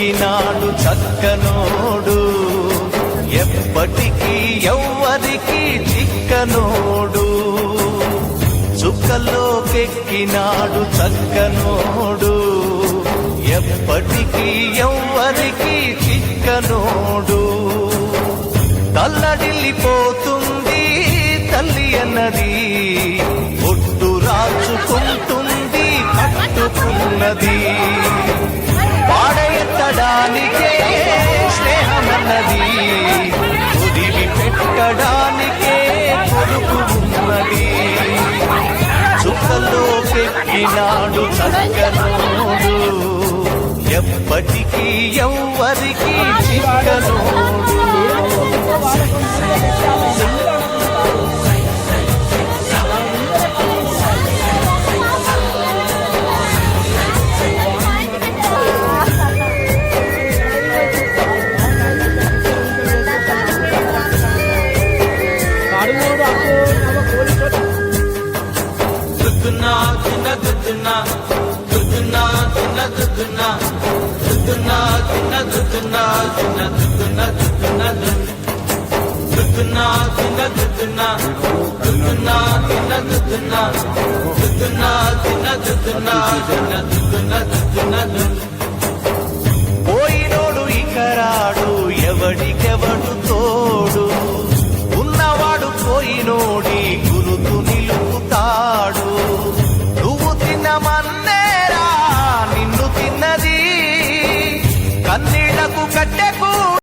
కెక్కినాడు చక్కనోడు, ఎప్పటికీ ఎవ్వరికి చిక్కనోడు. చుక్కలోకెక్కినాడు చక్కనోడు, ఎప్పటికీ ఎవ్వరికి చిక్కనోడు. తల్లడిల్లిపోతుంది తల్లి అన్నది, ఒట్టు రాచుకుంటుంది కట్టుకున్నది. పాడెత్తడానికే స్నేహమన్నది, ఉదివి పెట్టడానికే కొడుకు ఉన్నది. చుక్కలోకెక్కినాడు చక్కనోడు, ఎప్పటికీ ఎవ్వరికి చిక్కనోడు. పోయినోడు ఇక రాడు, ఎవడికెవడు